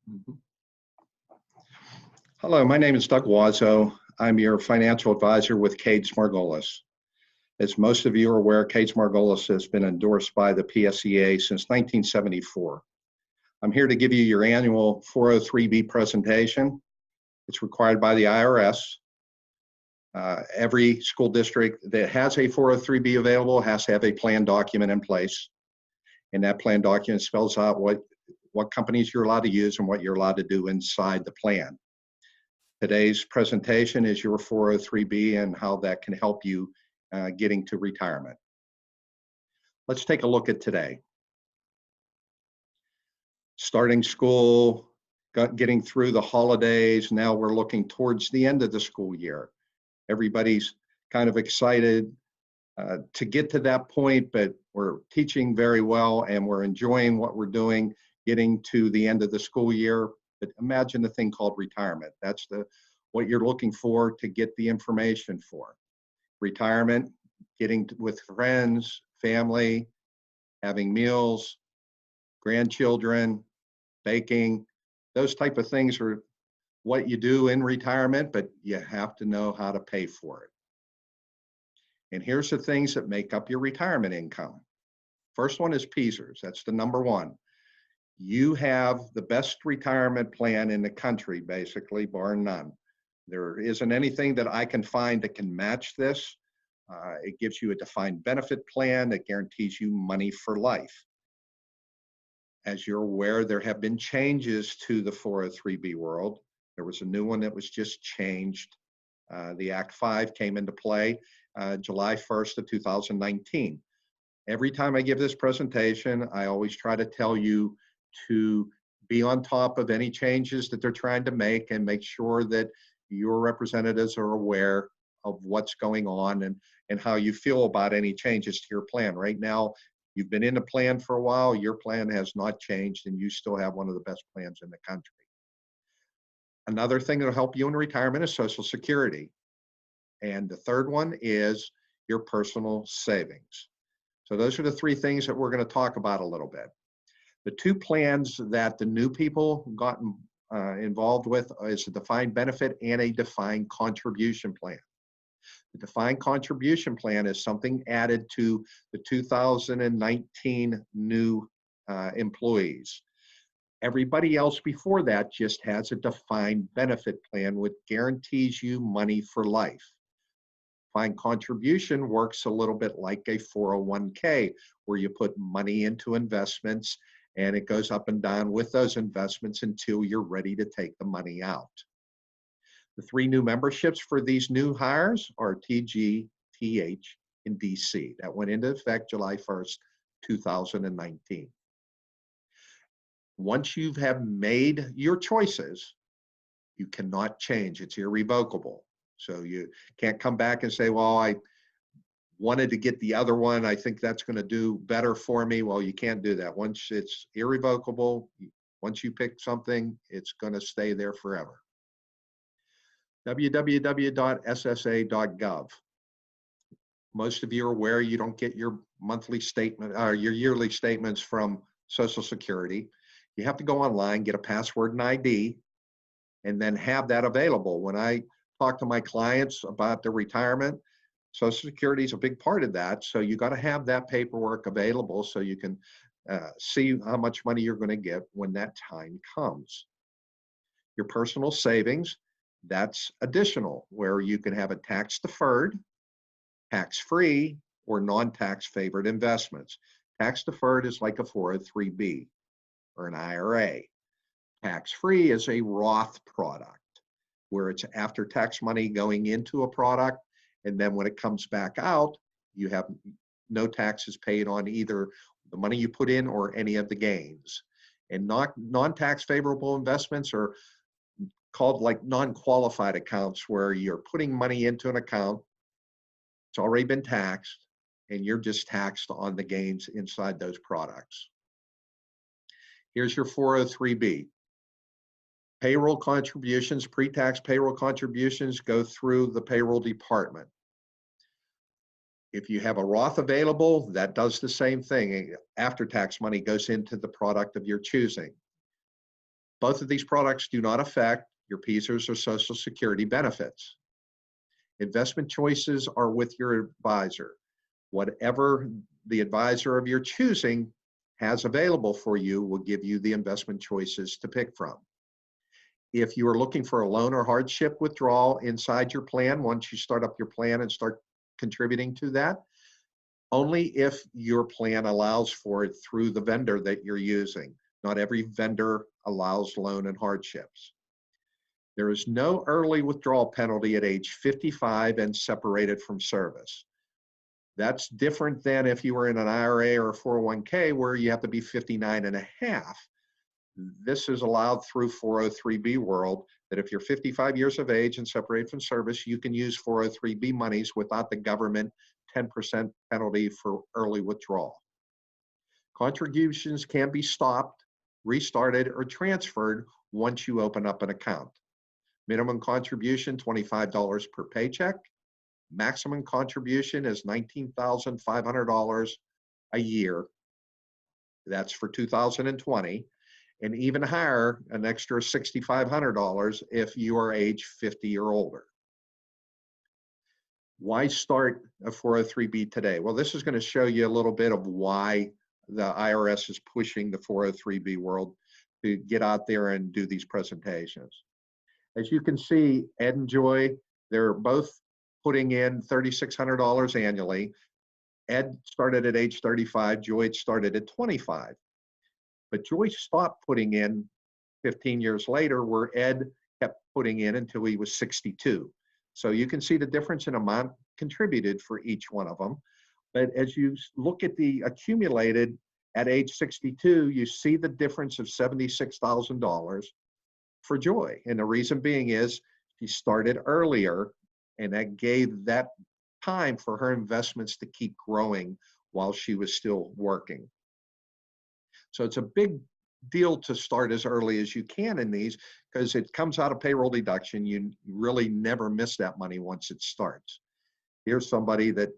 Mhm. Hello, my name is Doug Wazo. I'm your financial advisor with Cades Margolis. As most of you are aware, Cades Margolis has been endorsed by the PSEA since 1974. I'm here to give you your annual 403B presentation. It's required by the IRS. Every school district that has a 403B available has to have a plan document in place. And that plan document spells out what companies you're allowed to use and what you're allowed to do inside the plan. Today's presentation is your 403B and how that can help you getting to retirement. Let's take a look at today. Starting school, getting through the holidays, now we're looking towards the end of the school year. Everybody's kind of excited to get to that point, but we're teaching very well and we're enjoying what we're doing, getting to the end of the school year. But imagine the thing called retirement. That's what you're looking for to get the information for. Retirement, getting with friends, family, having meals, grandchildren, baking, those type of things are what you do in retirement, but you have to know how to pay for it. And here's the things that make up your retirement income. First one is PSERS. That's the number one. You have the best retirement plan in the country, basically, bar none. There isn't anything that I can find that can match this. It gives you a defined benefit plan that guarantees you money for life. As you're aware, there have been changes to the 403B world. There was a new one that was just changed. The Act 5 came into play July 1st of 2019. Every time I give this presentation, I always try to tell you to be on top of any changes that they're trying to make and make sure that your representatives are aware of what's going on and how you feel about any changes to your plan. Right now, you've been in the plan for a while, your plan has not changed, and you still have one of the best plans in the country. Another thing that'll help you in retirement is Social Security. And the third one is your personal savings. So those are the three things that we're going to talk about a little bit. The two plans that the new people got involved with is a defined benefit and a defined contribution plan. The defined contribution plan is something added to the 2019 new employees. Everybody else before that just has a defined benefit plan which guarantees you money for life. Defined contribution works a little bit like a 401k, where you put money into investments and it goes up and down with those investments until you're ready to take the money out. The three new memberships for these new hires are TG, TH, and DC. That went into effect July 1st, 2019. Once you have made your choices, you cannot change. It's irrevocable. So you can't come back and say, well, I wanted to get the other one. I think that's going to do better for me. Well, you can't do that. Once it's irrevocable, once you pick something, it's going to stay there forever. www.ssa.gov. Most of you are aware you don't get your monthly statement or your yearly statements from Social Security. You have to go online, get a password and ID, and then have that available. When I talk to my clients about their retirement, Social Security is a big part of that. So you got to have that paperwork available so you can see how much money you're going to get when that time comes. Your personal savings, that's additional, where you can have a tax deferred, tax free, or non-tax favored investments. Tax deferred is like a 403B or an IRA. Tax free is a Roth product, where it's after tax money going into a product, and then when it comes back out, you have no taxes paid on either the money you put in or any of the gains. And non-tax favorable investments are called like non-qualified accounts, where you're putting money into an account, it's already been taxed, and you're just taxed on the gains inside those products. Here's your 403B. Payroll contributions, pre-tax payroll contributions go through the payroll department. If you have a Roth available, that does the same thing. After-tax money goes into the product of your choosing. Both of these products do not affect your PSERS or Social Security benefits. Investment choices are with your advisor. Whatever the advisor of your choosing has available for you will give you the investment choices to pick from. If you are looking for a loan or hardship withdrawal inside your plan, once you start up your plan and start contributing to that, only if your plan allows for it through the vendor that you're using. Not every vendor allows loan and hardships. There is no early withdrawal penalty at age 55 and separated from service. That's different than if you were in an IRA or a 401k where you have to be 59 and a half. This is allowed through 403B world, that if you're 55 years of age and separated from service, you can use 403B monies without the government 10% penalty for early withdrawal. Contributions can be stopped, restarted, or transferred once you open up an account. Minimum contribution, $25 per paycheck. Maximum contribution is $19,500 a year. That's for 2020. And even higher, an extra $6,500 if you are age 50 or older. Why start a 403B today? Well, this is going to show you a little bit of why the IRS is pushing the 403B world to get out there and do these presentations. As you can see, Ed and Joy, they're both putting in $3,600 annually. Ed started at age 35, Joy started at 25. But Joy stopped putting in 15 years later, where Ed kept putting in until he was 62. So you can see the difference in amount contributed for each one of them. But as you look at the accumulated at age 62, you see the difference of $76,000 for Joy. And the reason being is she started earlier, and that gave that time for her investments to keep growing while she was still working. So it's a big deal to start as early as you can in these, because it comes out of payroll deduction. You really never miss that money once it starts. Here's somebody that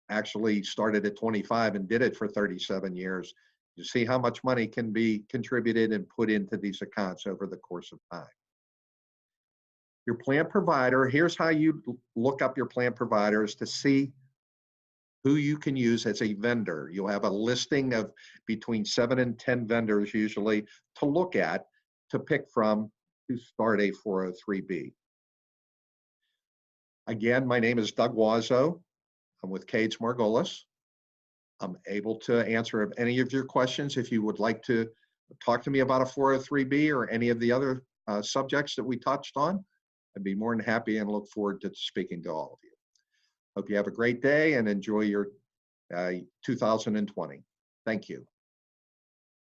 actually started at 25 and did it for 37 years. You see how much money can be contributed and put into these accounts over the course of time. Your plan provider, here's how you look up your plan providers to see who you can use as a vendor. You'll have a listing of between 7 and 10 vendors usually to look at, to pick from to start a 403B. Again, my name is Doug Wazo. I'm with Cades Margolis. I'm able to answer any of your questions. If you would like to talk to me about a 403B or any of the other subjects that we touched on, I'd be more than happy and look forward to speaking to all of you. Hope you have a great day and enjoy your 2020. Thank you.